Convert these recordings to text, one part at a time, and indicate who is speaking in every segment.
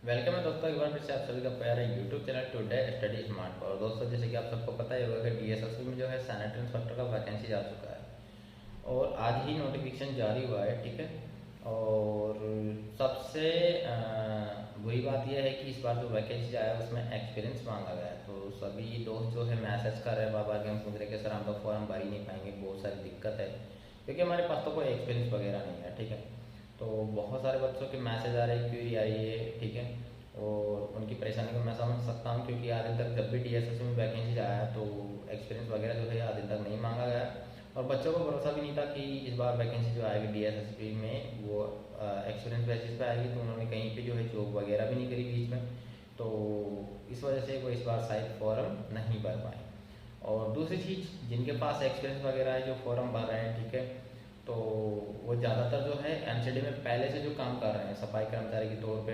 Speaker 1: Welcome है दोस्तों, एक बार फिर से आप सभी का प्यारा YouTube channel today study smart पर। दोस्तों, जैसे कि आप सबको पता ही होगा कि डीएसएसबी में जो है सैनिटरी इंस्पेक्टर का वैकेंसी जा चुका है और आज ही नोटिफिकेशन जारी हुआ है। ठीक है। और सबसे बुरी बात यह है कि इस बार जो वैकेंसी आया है उसमें एक्सपीरियंस मांगा गया है। तो सभी दोस्त जो है मैसेज कर रहे हैं बाबा के, हम पूछ रहे कि सर हम तो फॉर्म भर ही नहीं पाएंगे, बहुत सारी दिक्कत है क्योंकि हमारे पास तो कोई एक्सपीरियंस वगैरह नहीं है। ठीक है। तो बहुत सारे बच्चों के मैसेज आ रहे हैं, क्यूरी आई है। ठीक है। और उनकी परेशानी को मैं समझ सकता हूँ क्योंकि आज दिन तक जब भी डीएसएस में वैकेंसी आया है तो एक्सपीरियंस वगैरह जो है आज दिन तक नहीं मांगा गया और बच्चों को भरोसा भी नहीं था कि इस बार वैकेंसी जो आएगी डीएसएसपी में वो एक्सपीरियंस बेसिस पे आएगी। तो उन्होंने कहीं पे जो है जॉब वगैरह भी नहीं करी बीच में, तो इस वजह से वो इस बार शायद फॉर्म नहीं भर पाए। और दूसरी चीज़, जिनके पास एक्सपीरियंस वगैरह है जो फॉर्म भर रहे हैं, ठीक है, तो वो ज़्यादातर जो है एमसीडी में पहले से जो काम कर रहे हैं सफाई कर्मचारी के तौर पे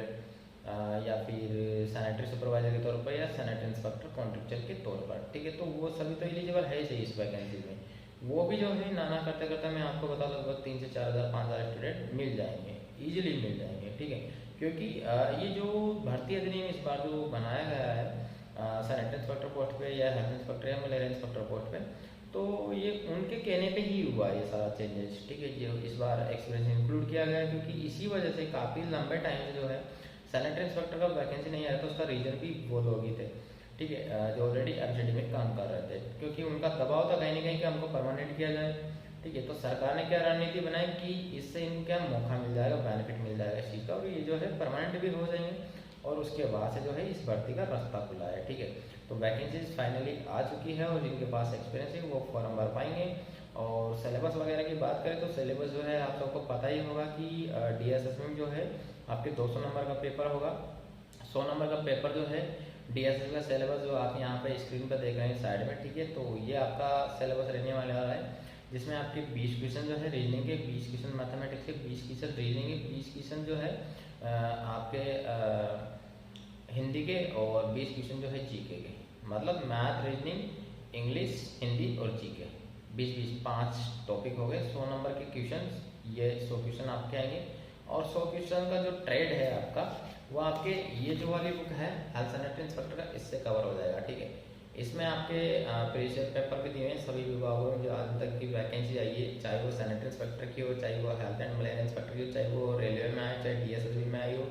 Speaker 1: या फिर सैनिटरी सुपरवाइजर के तौर पर या सैनिटरी इंस्पेक्टर कॉन्ट्रेक्चुअल के तौर पर। ठीक है। तो वो सभी तो एलिजिबल है ही इस वैकेंसी में। वो भी जो है नाना करते करते मैं आपको बता, लगभग 3 से 4 हज़ार 5 हज़ार स्टूडेंट मिल जाएंगे, ईजिली मिल जाएंगे। ठीक है। क्योंकि ये जो भर्ती अधिनियम इस बार जो बनाया गया है सैनिटरी इंस्पेक्टर पोस्ट पे या हेल्थ इंस्पेक्टर या मलेरिया इंस्पेक्टर पोस्ट पे, तो ये उनके कहने पे ही हुआ ये सारा चेंजेस। ठीक है। जो इस बार एक्सपीरियंस इंक्लूड किया गया है क्योंकि इसी वजह से काफ़ी लंबे टाइम से जो है सैनिटरी इंस्पेक्टर का वैकेंसी नहीं आया, तो उसका रीजन भी वो लोग ही थे। ठीक है। जो ऑलरेडी एमसीडी में काम कर रहे थे, क्योंकि उनका दबाव था कहीं ना कहीं कि हमको परमानेंट किया जाए। ठीक है। तो सरकार ने क्या रणनीति बनाई कि इससे इनको क्या मौका मिल जाएगा, बेनिफिट मिल जाएगा इस चीज़ का, और ये जो है परमानेंट भी हो जाएंगे और उसके बाद से जो है इस भर्ती का रास्ता खुला है। ठीक है। तो वैकेंसीज फाइनली आ चुकी है और जिनके पास एक्सपीरियंस है वो फॉर्म भर पाएंगे। और सिलेबस वगैरह की बात करें तो सिलेबस जो है आप सबको पता ही होगा कि डीएसएस में जो है आपके 200 नंबर का पेपर होगा। 100 नंबर का पेपर जो है डीएसएस का सिलेबस जो आप यहाँ पे स्क्रीन पर देख रहे हैं साइड में। ठीक है। तो ये आपका सिलेबस रहने वाला है जिसमें आपके 20 क्वेश्चन जो है रीजनिंग के, 20 क्वेश्चन मैथमेटिक्स के, 20 क्वेश्चन रीजनिंग के, 20 क्वेश्चन जो है आपके हिंदी के और 20 क्वेश्चन जो है जीके के। मतलब मैथ, रीजनिंग, इंग्लिश, हिंदी और जीके 20-20 5 टॉपिक हो गए। 100 नंबर के क्वेश्चन, ये 100 क्वेश्चन आपके आएंगे। और 100 क्वेश्चन का जो ट्रेड है आपका वो आपके ये जो वाली बुक है हेल्थ सैनिटरी इंस्पेक्टर का, इससे कवर हो जाएगा। ठीक है। इसमें आपके प्रीवियस पेपर भी दिए हैं सभी विभागों में जो आज तक की वैकेंसी आई है, चाहे वो सैनिटरी इंस्पेक्टर की हो, चाहे वो हेल्थ एंड मलेरिया इंस्पेक्टर की हो, चाहे वो रेलवे में आए, चाहे डीएसएसबी में आई हो,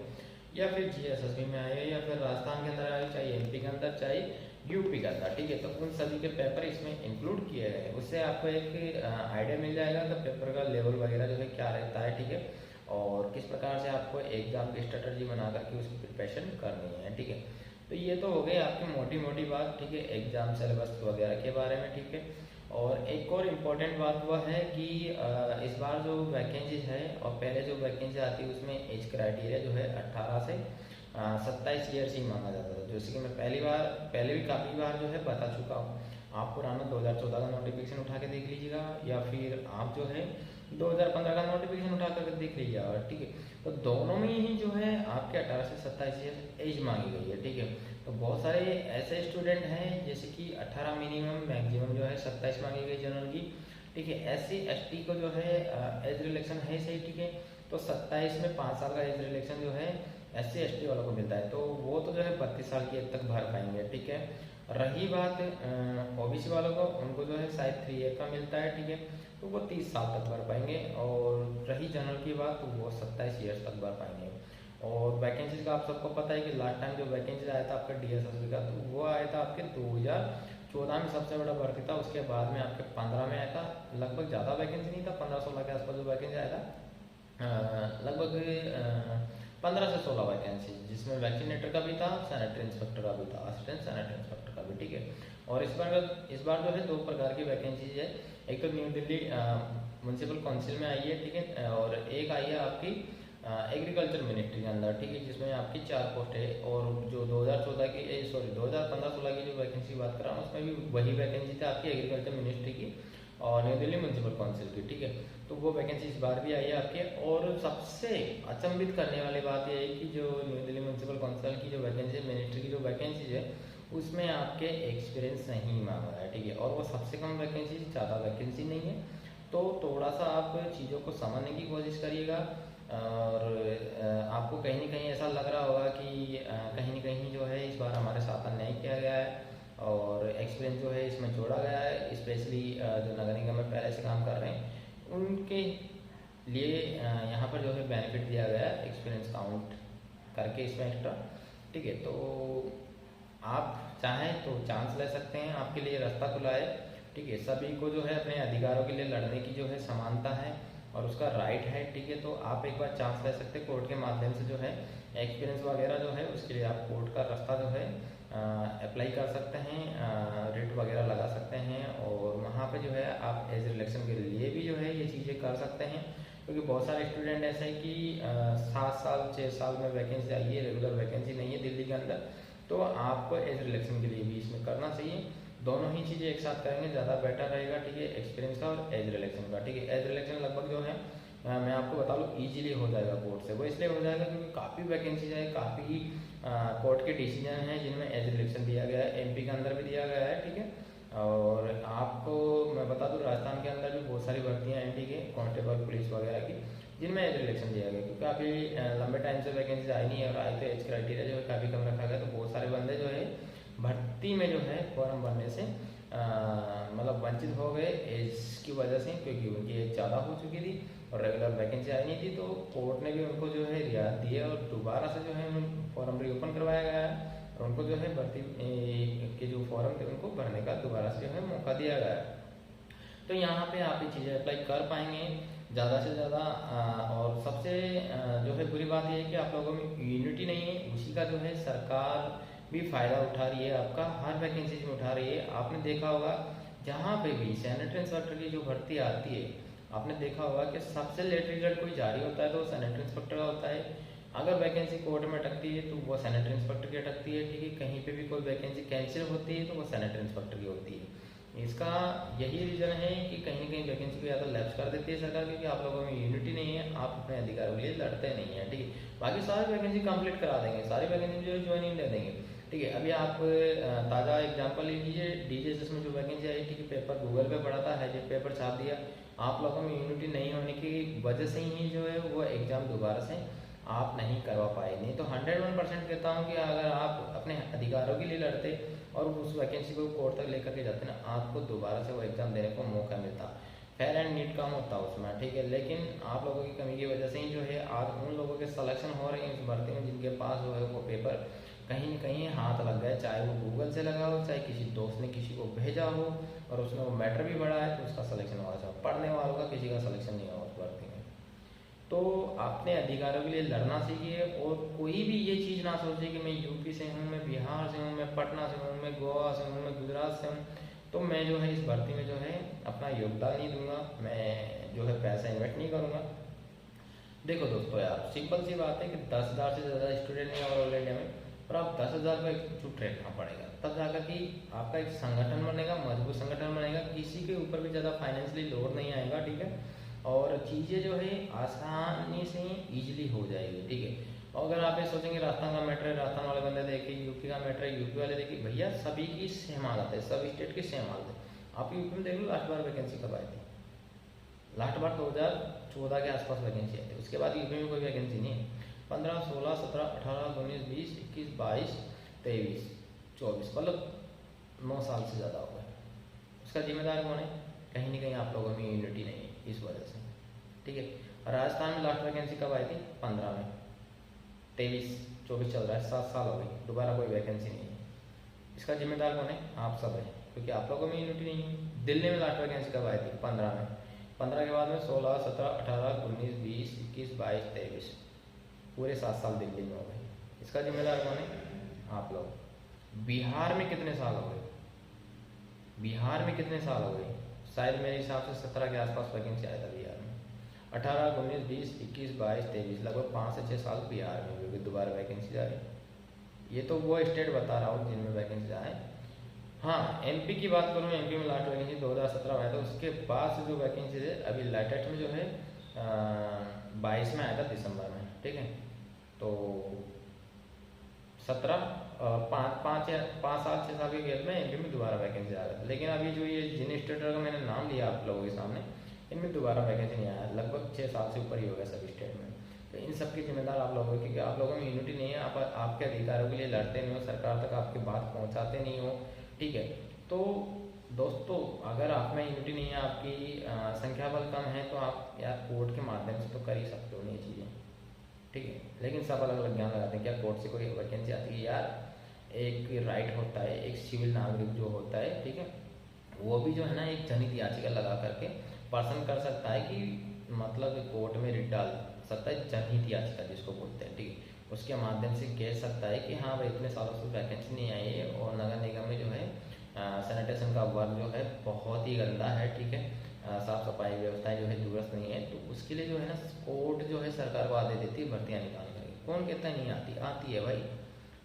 Speaker 1: या फिर जीएसएसबी में आए, या फिर राजस्थान के अंदर आए, चाहे एमपी के अंदर, चाहे यूपी के अंदर। ठीक है। तो उन सभी के पेपर इसमें इंक्लूड किए गए हैं। उससे आपको एक आइडिया मिल जाएगा कि पेपर का लेवल वगैरह जो है क्या रहता है। ठीक है। और किस प्रकार से आपको एग्जाम की स्ट्रेटजी बना करके उसकी प्रिपरेशन करनी है। ठीक है। तो ये तो हो गई आपकी मोटी मोटी बात। ठीक है, एग्जाम सिलेबस वगैरह के बारे में। ठीक है। और एक और इम्पोर्टेंट बात वह है कि इस बार जो वैकेंसी है और पहले जो वैकेंसी आती है उसमें एज क्राइटेरिया जो है 18 से 27 ईयर्स ही मांगा जाता था। जैसे कि मैं पहले भी काफ़ी बार जो है बता चुका हूँ। आप पुराना 2014 का नोटिफिकेशन उठा के देख लीजिएगा या फिर आप जो है 2015 का नोटिफिकेशन उठा कर देख लीजिएगा। ठीक है। तो दोनों में ही जो है आपके 18 से 27 ईयर एज मांगी गई है। ठीक है। तो बहुत सारे ऐसे स्टूडेंट हैं जैसे कि 18 मिनिमम, मैक्सिमम जो है 27 मांगी गई जनरल की। ठीक है। SC ST को जो है एज रिलेक्शन है सही। ठीक है। तो 27 में 5 साल का एज रिलेक्शन जो है SC ST वालों को मिलता है, तो वो तो जो है 32 साल की एज तक भर पाएंगे। ठीक है। रही बात ओबीसी वालों को, उनको जो है शायद 3 ईयर का मिलता है। ठीक है। तो वो 30 साल तक भर पाएंगे। और रही जनरल की बात, तो वो 27 ईयर्स तक भर पाएंगे। और वैकेंसीज का आप सबको पता है कि लास्ट टाइम जो वैकेंसी आया था आपका डीएसएसबी का, तो वो आया था आपके 2014 में सबसे बड़ा भर्ती था। उसके बाद में आपके 15 में आया था, लगभग ज़्यादा वैकेंसी नहीं था, 15-16 के आसपास जो वैकेंसी आया था, लगभग 15 से 16 वैकेंसी, जिसमें वैक्सीनेटर का भी था, सैनिटरी इंस्पेक्टर का भी था, असिस्टेंट सैनिटरी इंस्पेक्टर का भी। ठीक है। और इस बार जो है 2 प्रकार की वैकेंसीज है। एक तो न्यू दिल्ली म्यूनसिपल काउंसिल में आई है। ठीक है। और एक आई है आपकी एग्रीकल्चर मिनिस्ट्री के अंदर। ठीक है। जिसमें आपकी 4 पोस्ट है। और जो 2015-16 की जो वैकेंसी की बात कर रहा हूँ उसमें भी वही वैकेंसी थी आपकी एग्रीकल्चर मिनिस्ट्री की और न्यू दिल्ली म्यूनसिपल काउंसिल की। ठीक है। तो वो वैकेंसी इस बार भी आई है आपके। और सबसे अचंभित करने वाली बात यह है कि जो न्यू दिल्ली म्यूनसिपल काउंसिल की जो वैकेंसी, मिनिस्ट्री की जो वैकेंसी है, उसमें आपके एक्सपीरियंस नहीं मांगा है। ठीक है। और वो सबसे कम वैकेंसी, ज़्यादा वैकेंसी नहीं है। तो थोड़ा सा आप चीज़ों को समझने की कोशिश करिएगा और आपको कहीं न कहीं ऐसा लग रहा होगा कि कहीं न कहीं जो है इस बार हमारे साथ अन्याय किया गया है और एक्सपीरियंस जो है इसमें जोड़ा गया है। स्पेशली जो नगर निगम में पहले से काम कर रहे हैं उनके लिए यहाँ पर जो है बेनिफिट दिया गया है एक्सपीरियंस काउंट करके इसमें एक्स्ट्रा। ठीक है, तो आप चाहें तो चांस ले सकते हैं, आपके लिए रास्ता खुला है। ठीक है, सभी को जो है अपने अधिकारों के लिए लड़ने की जो है समानता है और उसका राइट है। ठीक है, तो आप एक बार चांस ले सकते हैं कोर्ट के माध्यम से जो है एक्सपीरियंस वगैरह जो है उसके लिए आप कोर्ट का रास्ता जो है अप्लाई कर सकते हैं, रिट वगैरह लगा सकते हैं और वहाँ पे जो है आप एज रिलेक्शन के लिए भी जो है ये चीज़ें कर सकते हैं। क्योंकि बहुत सारे स्टूडेंट ऐसे हैं कि 7 साल 6 साल में वैकेंसी आई है, रेगुलर वैकेंसी नहीं है दिल्ली के अंदर, तो आपको एज रिलेक्शन के लिए भी इसमें करना चाहिए। दोनों ही चीज़ें एक साथ करेंगे ज़्यादा बेटर रहेगा। ठीक है, एक्सपीरियंस का और एज रिलेक्शन का। ठीक है, एज रिलेक्शन लगभग जो है मैं आपको बता दूँ ईजिली हो जाएगा कोर्ट से। वो इसलिए हो जाएगा क्योंकि काफ़ी वैकेंसीज है, काफ़ी कोर्ट के डिसीजन हैं जिनमें एज रिलेक्शन दिया गया है, एमपी के अंदर भी दिया गया है। ठीक है, और आपको मैं बता दूं राजस्थान के अंदर भी बहुत सारी भर्तियां हैं, ठीक है, कांस्टेबल पुलिस वगैरह की, जिनमें एज रिलेक्शन दिया गया क्योंकि काफ़ी लंबे टाइम से वैकेंसी आई नहीं है और आई तो एज क्राइटेरिया जो है काफ़ी कम रखा गया, तो बहुत सारे बंदे जो है भर्ती में जो है फॉर्म भरने से मतलब वंचित हो गए एज की वजह से, क्योंकि उनकी एज ज़्यादा हो चुकी थी और रेगुलर वैकेंसी आई नहीं थी। तो कोर्ट ने भी उनको जो है रियायत दी है और दोबारा से जो है फॉर्म रीओपन करवाया गया है और उनको जो है भर्ती के जो फॉर्म थे उनको भरने का दोबारा से जो है मौका दिया गया है। तो यहाँ पे आप ये चीज़ें अप्लाई कर पाएंगे ज़्यादा से ज़्यादा। और सबसे जो है बुरी बात ये है कि आप लोगों में यूनिटी नहीं है, उसी का जो है सरकार भी फ़ायदा उठा रही है, आपका हर वैकेंसी में उठा रही है। आपने देखा होगा जहाँ पे भी सैनिटरी इंस्पेक्टर की जो भर्ती आती है, आपने देखा होगा कि सबसे लेट रिजल्ट कोई जारी होता है तो सैनिटरी इंस्पेक्टर का होता है। अगर वैकेंसी कोर्ट में अटकती है तो वो सैनिटरी इंस्पेक्टर की अटकती है। ठीक है, कहीं पे भी कोई वैकेंसी कैंसिल होती है तो वो सैनिटरी इंस्पेक्टर की होती है। इसका यही रीज़न है कि कहीं ना कहीं वैकेंसी को या तो लैप्स कर देती है सरकार, क्योंकि आप लोगों में यूनिटी नहीं है, आप अपने अधिकारों के लिए लड़ते नहीं हैं। ठीक है, बाकी सारी वैकेंसी कंप्लीट करा देंगे, सारी वैकेंसी जो है ज्वाइनिंग दे देंगे। ठीक है, अभी आप ताज़ा एग्जांपल ले लीजिए डीजीएसएस में जो वैकेंसी आई। ठीक है, पेपर गूगल पे पड़ा था, हैजेट पेपर छाप दिया। आप लोगों में यूनिटी नहीं होने की वजह से ही जो है वो एग्ज़ाम दोबारा से आप नहीं करवा पाए। नहीं तो 101% कहता हूँ कि अगर आप अपने अधिकारों के लिए लड़ते और उस वैकेंसी को कोर्ट तक लेकर के जाते ना, आपको दोबारा से वो एग्ज़ाम देने को मौका मिलता, फेयर एंड नीट काम होता उसमें। ठीक है, लेकिन आप लोगों की कमी की वजह से ही जो है आज उन लोगों के सिलेक्शन हो रहे हैं इस भर्ती में जिनके पास जो है वो पेपर कहीं न कहीं हाथ लग गए, चाहे वो गूगल से लगा हो, चाहे किसी दोस्त ने किसी को भेजा हो और उसने वो मैटर भी बढ़ा है तो उसका सिलेक्शन हुआ। था पढ़ने वालों का किसी का सिलेक्शन नहीं हुआ उस भर्ती में। तो अपने अधिकारों के लिए लड़ना सीखिए और कोई भी ये चीज़ ना सोचे कि मैं यूपी से हूँ, मैं बिहार से हूँ, मैं पटना से हूँ, मैं गोवा से हूँ, मैं गुजरात से हूँ, तो मैं जो है इस भर्ती में जो है अपना योगदान नहीं दूंगा, मैं जो है पैसा इन्वेस्ट नहीं करूँगा। देखो दोस्तों यार, सिंपल सी बात है कि 10,000 से ज़्यादा स्टूडेंट नहीं और ऑल इंडिया में, और आप 10,000 का एक छुट रखना पड़ेगा, तब जाकर कि आपका एक संगठन बनेगा, मजबूत संगठन बनेगा, किसी के ऊपर भी ज़्यादा फाइनेंशियली लोड नहीं आएगा। ठीक है, और चीज़ें जो है आसानी से ईजिली हो जाएगी। ठीक है, और अगर आप ये सोचेंगे राजस्थान का मैटर है, राजस्थान वाले बंदे देखे, यूपी का मैटर है, यूपी वाले देखिए, भैया सभी की सेम हालत है, सब स्टेट की सेम हालत है। आप यूपी में देख लो लास्ट बार वैकेंसी कब आई थी, लास्ट बार 2014 के आसपास वैकेंसी आई थी, उसके बाद यूपी में कोई वैकेंसी नहीं है। 15, 16, 17, 18, 19, 20, 21, 22, 23, 24, मतलब 9 साल से ज़्यादा हो गए। उसका जिम्मेदार कौन है? कहीं ना कहीं आप लोगों में यूनिटी नहीं है इस वजह से। ठीक है, राजस्थान में लास्ट वैकेंसी कब आई थी? 15 में, 23, 24 चल रहा है, 7 साल हो गई, दोबारा कोई वैकेंसी नहीं है। इसका जिम्मेदार कौन है? आप सब है, क्योंकि आप लोगों में यूनिटी नहीं है। दिल्ली में लास्ट वैकेंसी कब आई थी? 15 में, 15 के बाद में 16, 17, 18, 19, 20, 21, 22, 23, पूरे 7 साल दिल्ली में हो गए। इसका जिम्मेदार कौन है? आप लोग। बिहार में कितने साल हो गए? बिहार में कितने साल हो गए? शायद मेरे हिसाब से 17 के आसपास वैकेंसी आया था बिहार में। 18, 19, 20, 21, 22, 23, लगभग 5 से 6 साल बिहार में हुए दोबारा वैकेंसी आ रही। ये तो वो स्टेट बता रहा हूँ जिनमें वैकेंसी आए। हाँ, एमपी की बात करूँ, एमपी में लास्ट वैकेंसी 2017 में आया था, उसके बाद से जो वैकेंसी है अभी लेटेस्ट में जो है 22 में आया था दिसंबर में। ठीक है, तो 17, 5 साल 6 साल के गैप में एमपी में दोबारा वैकेंसी आ रहा था। लेकिन अभी जो ये जिन स्टेटों का मैंने नाम लिया आप लोगों के सामने, इनमें दोबारा वैकेंसी नहीं आया, लगभग 6 साल से ऊपर ही हो गया सभी स्टेट में। तो इन सब के जिम्मेदार आप लोग हो, क्योंकि आप लोगों में यूनिटी नहीं है, आप आपके अधिकारों के लिए लड़ते नहीं हो, सरकार तक आपकी बात पहुंचाते नहीं हो, ठीक है। तो दोस्तों अगर आप में यूनिटी नहीं है, आपकी संख्या बल कम है, तो आप यार कोर्ट के माध्यम से तो कर ही सकते हो ये चीज़ें, ठीक है। लेकिन सब अलग अलग ज्ञान लगाते हैं, क्या कोर्ट से कोई वैकेंसी आती है यार? एक राइट होता है, एक सिविल नागरिक जो होता है, ठीक है, वो भी जो है ना एक जनहित याचिका लगा करके पर्सन कर सकता है कि मतलब कोर्ट में रिट डाल सकता है, जनहित याचिका जिसको बोलते हैं, ठीक है। उसके माध्यम से कह सकता है कि हाँ भाई इतने सालों से वैकेंसी नहीं आई है और नगर निगम में जो है सैनिटेशन का वर्क जो है बहुत ही गंदा है, ठीक है, साफ सफाई व्यवस्थाएं जो है दुरुस्त नहीं है, तो उसके लिए जो है ना कोर्ट जो है सरकार को आदेश देती है भर्तियाँ निकाल करके। कौन कहता है नहीं आती? आती है भाई,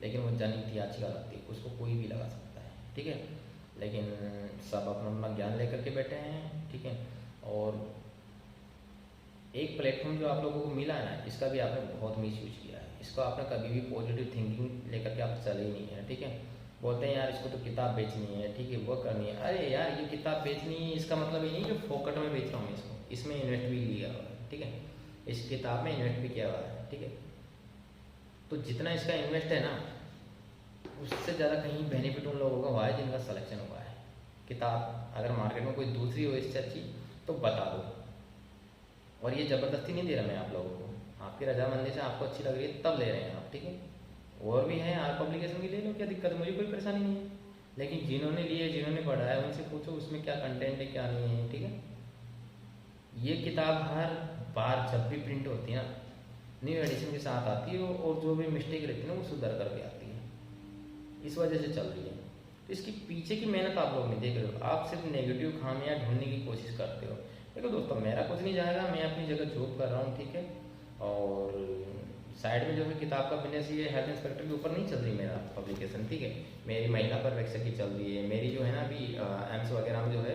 Speaker 1: लेकिन वो जनहित याचिका लगती है, उसको कोई भी लगा सकता है, ठीक है। लेकिन सब अपना अपना ज्ञान लेकर के बैठे हैं, ठीक है। और एक प्लेटफॉर्म जो आप लोगों को मिला है ना, इसका भी आपने बहुत मिस यूज किया है, इसको आपने कभी भी पॉजिटिव थिंकिंग लेकर के आप चले ही नहीं है, ठीक है। बोलते हैं यार इसको तो किताब बेचनी है, ठीक है, वो करनी है। अरे यार ये किताब बेचनी है, इसका मतलब ये नहीं कि फोकट में बेच रहा हूँ इसको, इसमें इन्वेस्ट भी लिया हुआ है, ठीक है, इस किताब में इन्वेस्ट भी किया हुआ है, ठीक है। तो जितना इसका इन्वेस्ट है ना, उससे ज़्यादा कहीं बेनिफिट उन लोगों का हुआ है जिनका सिलेक्शन हुआ है। किताब अगर मार्केट में कोई दूसरी हो इससे अच्छी तो बता दो, और ये ज़बरदस्ती नहीं दे रहा मैं आप लोगों को, आपकी रजामंदी से आपको अच्छी लग रही है तब ले रहे हैं आप, ठीक है। और भी है, आर पब्लिकेशन की ले लो, क्या दिक्कत है, मुझे कोई परेशानी नहीं है। लेकिन जिन्होंने लिए, जिन्होंने पढ़ा है, उनसे पूछो उसमें क्या कंटेंट है क्या नहीं है, ठीक है। ये किताब हर बार जब भी प्रिंट होती है ना, न्यू एडिशन के साथ आती है, और जो भी मिस्टेक रहती है ना वो सुधर करके आती है, इस वजह से चल रही है। तो इसके पीछे की मेहनत आप लोग नहीं देख रहे हो, आप सिर्फ नेगेटिव खामियां ढूंढने की कोशिश करते हो। देखो दोस्तों मेरा कुछ नहीं जाएगा, मैं अपनी जगह जॉब कर रहा हूँ, ठीक है, और साइड में जो है किताब का बिजनेस, ये हेल्थ इंस्पेक्टर के ऊपर नहीं चल रही मेरा पब्लिकेशन, ठीक है। मेरी महिला पर्यवेक्षक की चल रही है, मेरी जो है ना अभी एम्स वगैरह में जो है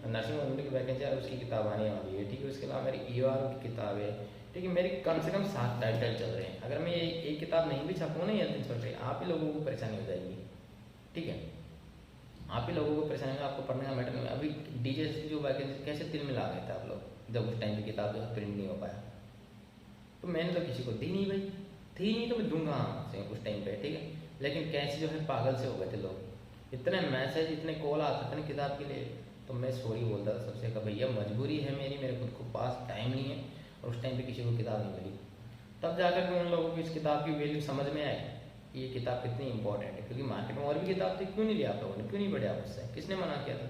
Speaker 1: नर्सिंग होम की वैकेंसी है, उसकी किताब आने वाली है, ठीक है। उसके अलावा मेरी ER की किताब है, ठीक है, मेरी कम से कम 7 टाइटल चल रहे हैं। अगर मैं एक किताब नहीं भी छापूँ ना हेल्थ इंस्पेक्टर, आप ही लोगों को परेशानी हो जाएगी, ठीक है, आप ही लोगों को परेशानी होगा, आपको पढ़ने का मैटर नहीं। अभी DJS की जो वैकेंसी कैसे तिल मिला गए थे आप लोग, जब उस टाइम की किताब जो है प्रिंट नहीं हो पाया, तो मैंने तो किसी को दी नहीं भाई, थी नहीं तो मैं दूंगा से उस टाइम पे, ठीक है। लेकिन कैसे जो है पागल से हो गए थे लोग, इतने मैसेज इतने कॉल आते थे ना किताब के लिए, तो मैं सॉरी बोलता था सबसे कि भैया मजबूरी है मेरी, मेरे खुद को पास टाइम नहीं है, और उस टाइम पे किसी को किताब नहीं मिली। तब जाकर के उन लोगों को इस किताब की वैल्यू समझ में आई कि ये किताब कितनी इंपॉर्टेंट है, क्योंकि मार्केट में और भी किताब थी, क्यों नहीं लिया आप लोगों ने, क्यों नहीं पढ़े आप उससे, किसने मना किया था?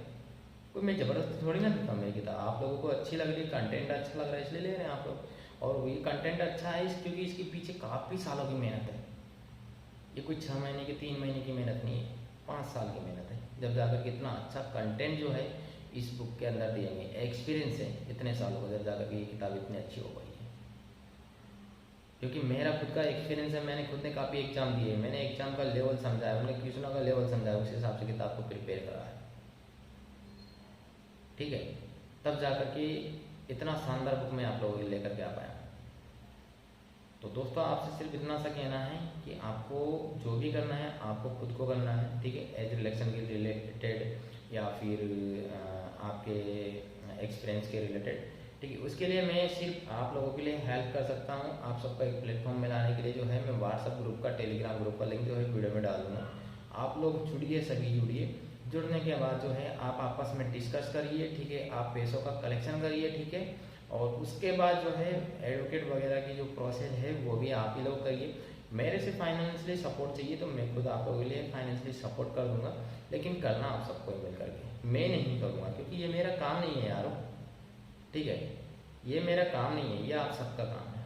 Speaker 1: कोई मैं ज़बरदस्ती थोड़ी ना देता हूँ मेरी किताब, आप लोगों को अच्छी लग रही है, कंटेंट अच्छा लग रहा है इसलिए ले रहे हैं आप लोग। और ये कंटेंट अच्छा है क्योंकि इसके पीछे काफ़ी सालों की मेहनत है, ये कोई 6 महीने की 3 महीने की मेहनत नहीं है, 5 साल की मेहनत है, जब जाकर के इतना अच्छा कंटेंट जो है इस बुक के अंदर दिएंगे। एक्सपीरियंस है इतने सालों का, जब जाकर के ये किताब इतनी अच्छी हो पाई है। क्योंकि मेरा खुद का एक्सपीरियंस है, मैंने खुद ने काफ़ी एग्जाम दिए, मैंने एग्जाम का लेवल समझा है, उन्होंने क्वेश्चनों का लेवल समझा है, उस हिसाब से किताब को प्रिपेयर करा है, ठीक है। तब जाकर के इतना शानदार बुक में आप लोगों को लेकर के आ पाया। तो दोस्तों आपसे सिर्फ इतना सा कहना है कि आपको जो भी करना है आपको खुद को करना है, ठीक है, एज रिलेक्शन के रिलेटेड या फिर आपके एक्सपीरियंस के रिलेटेड, ठीक है। उसके लिए मैं सिर्फ आप लोगों के लिए हेल्प कर सकता हूँ, आप सबका एक प्लेटफॉर्म में लाने के लिए जो है मैं व्हाट्सअप ग्रुप का, टेलीग्राम ग्रुप का लिंक जो है वीडियो में डाल दूँगा। आप लोग जुड़िए, सभी जुड़िए, जुड़ने के बाद जो है आप आपस में डिस्कस करिए, ठीक है, आप पैसों का कलेक्शन करिए, ठीक है। और उसके बाद जो है एडवोकेट वगैरह की जो प्रोसेस है वो भी आप ही लोग करिए। मेरे से फाइनेंशियली सपोर्ट चाहिए तो मैं खुद आप लोगों के लिए फाइनेंशियली सपोर्ट कर दूंगा, लेकिन करना आप सबको मिल करके, मैं नहीं करूँगा, क्योंकि ये मेरा काम नहीं है यारो, ठीक है, ये मेरा काम नहीं है, ये आप सबका काम है,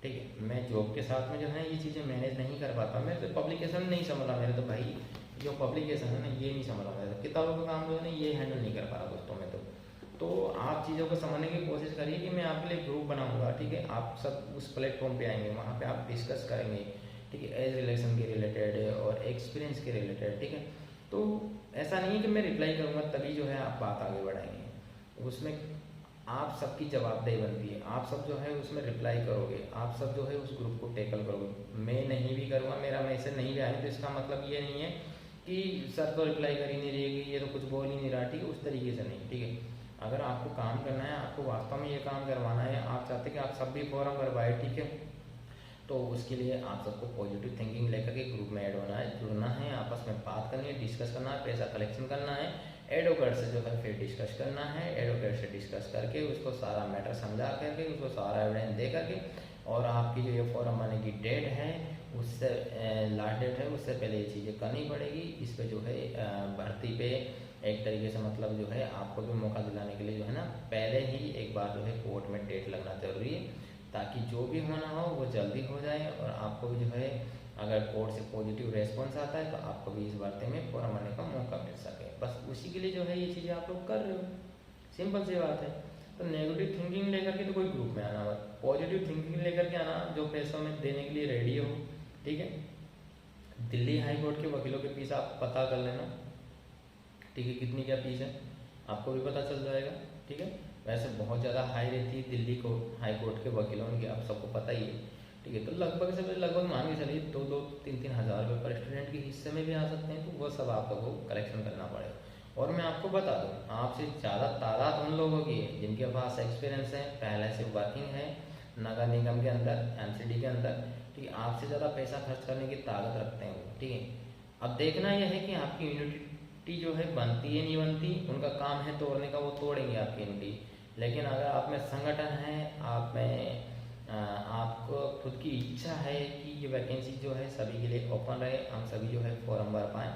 Speaker 1: ठीक है। मैं जॉब के साथ में जो है ये चीज़ें मैनेज नहीं कर पाता, मैं तो पब्लिकेशन नहीं संभाला, मेरे तो भाई जो पब्लिकेशन है ना ये नहीं संभाला, मेरा किताबों का काम जो है ना ये हैंडल नहीं कर पा रहा दोस्तों मैं तो आप चीज़ों को समझने की कोशिश करिए कि मैं आपके लिए ग्रुप बनाऊंगा, ठीक है, आप सब उस प्लेटफॉर्म पे आएंगे, वहाँ पे आप डिस्कस करेंगे, ठीक है, एज रिलेशन के रिलेटेड और एक्सपीरियंस के रिलेटेड, ठीक है। तो ऐसा नहीं है कि मैं रिप्लाई करूँगा तभी जो है आप बात आगे बढ़ाएंगे, उसमें आप सबकी जवाबदेही बनती है, आप सब जो है उसमें रिप्लाई करोगे, आप सब जो है उस ग्रुप को टैकल करोगे। मैं नहीं भी करूँगा, मेरा मैसेज नहीं भी आएगा तो इसका मतलब ये नहीं है कि सर तो रिप्लाई कर ही नहीं रहेगी, ये तो कुछ बोल ही नहीं रहा, ठीक है, उस तरीके से नहीं, ठीक है। अगर आपको काम करना है, आपको वास्तव में ये काम करवाना है, आप चाहते हैं कि आप सब भी फॉर्म भरवाए, ठीक है, तो उसके लिए आप सबको पॉजिटिव थिंकिंग लेकर के ग्रुप में ऐड होना है, जुड़ना है, आपस में बात करनी है, डिस्कस करना है, पैसा कलेक्शन करना है, एडवोकेट से जो है फिर डिस्कस करना है, एडवोकेट से डिस्कस करके उसको सारा मैटर समझा करके, उसको सारा एविडेंस दे करके, और आपकी जो ये फॉर्म भरने की डेट है, उससे लास्ट डेट है, उससे पहले ये चीज़ें करनी पड़ेगी। इस पे जो है भर्ती पे एक तरीके से मतलब जो है आपको भी मौका दिलाने के लिए जो है ना, पहले ही एक बार जो है कोर्ट में डेट लगना जरूरी है, ताकि जो भी होना हो वो जल्दी हो जाए, और आपको भी जो है अगर कोर्ट से पॉजिटिव रेस्पॉन्स आता है तो आपको भी इस भर्ती में फॉर्म भरने का मौका मिल सके। बस उसी के लिए जो है ये चीज़ें आप लोग कर रहे हो, सिंपल सी बात है। तो नेगेटिव थिंकिंग लेकर के तो कोई ग्रुप में आना मत, पॉजिटिव थिंकिंग लेकर के आना, जो पैसों में देने के लिए रेडी हो, ठीक है। दिल्ली हाई कोर्ट के वकीलों के फीस आप पता कर लेना, ठीक है, कितनी क्या फीस है आपको भी पता चल जाएगा, ठीक है। वैसे बहुत ज़्यादा हाई रहती है दिल्ली को हाई कोर्ट के वकीलों की, आप सबको पता ही है, ठीक है। तो लगभग मान के चलिए 2-3 हज़ार रुपये पर स्टूडेंट के हिस्से में भी आ सकते हैं, तो वो सब आप लोगों को कलेक्शन करना पड़ेगा। और मैं आपको बता दूं, आपसे ज़्यादा तादाद उन लोगों की है जिनके पास एक्सपीरियंस है, पहले से वर्किंग है नगर निगम के अंदर, एमसीडी के अंदर, ठीक है। आपसे ज़्यादा पैसा खर्च करने की ताकत रखते हैं वो, ठीक है। अब देखना यह है कि आपकी यूनिटी जो है बनती है नहीं बनती, उनका काम है तोड़ने का, वो तोड़ेंगे आपकी यूनिटी। लेकिन अगर आप में संगठन है, आप में आपको खुद की इच्छा है कि ये वैकेंसी जो है सभी के लिए ओपन रहे, हम सभी जो है फॉर्म भर पाएँ,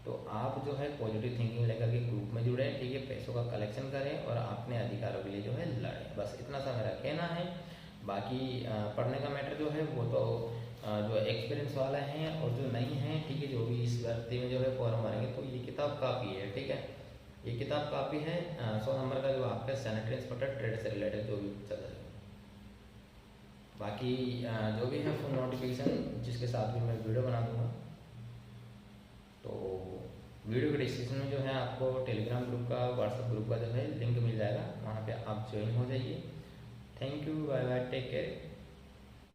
Speaker 1: तो आप जो है पॉजिटिव थिंकिंग लेकर के ग्रुप में जुड़े, ठीक है, पैसों का कलेक्शन करें और अपने अधिकारों के लिए जो है लड़ें। बस इतना सा मेरा कहना है। बाकी पढ़ने का मैटर जो है वो तो जो एक्सपीरियंस वाला हैं और जो नहीं हैं, ठीक है, जो भी इस भर्ती में जो है फॉर्म भरेंगे, तो ये किताब काफ़ी है, ठीक है। ये किताब काफ़ी है 100 नंबर का, जो आपका सैनिटरी इंस्पेक्टर ट्रेड से रिलेटेड जो भी चल रहा है। बाकी जो भी है फुल नोटिफिकेशन जिसके साथ भी मैं वीडियो बना दूँगा, तो वीडियो के डिस्क्रिप्शन में जो है आपको टेलीग्राम ग्रुप का, व्हाट्सएप ग्रुप का जो है लिंक मिल जाएगा, वहाँ पे आप ज्वाइन हो जाइए। Thank you, bye bye, take care.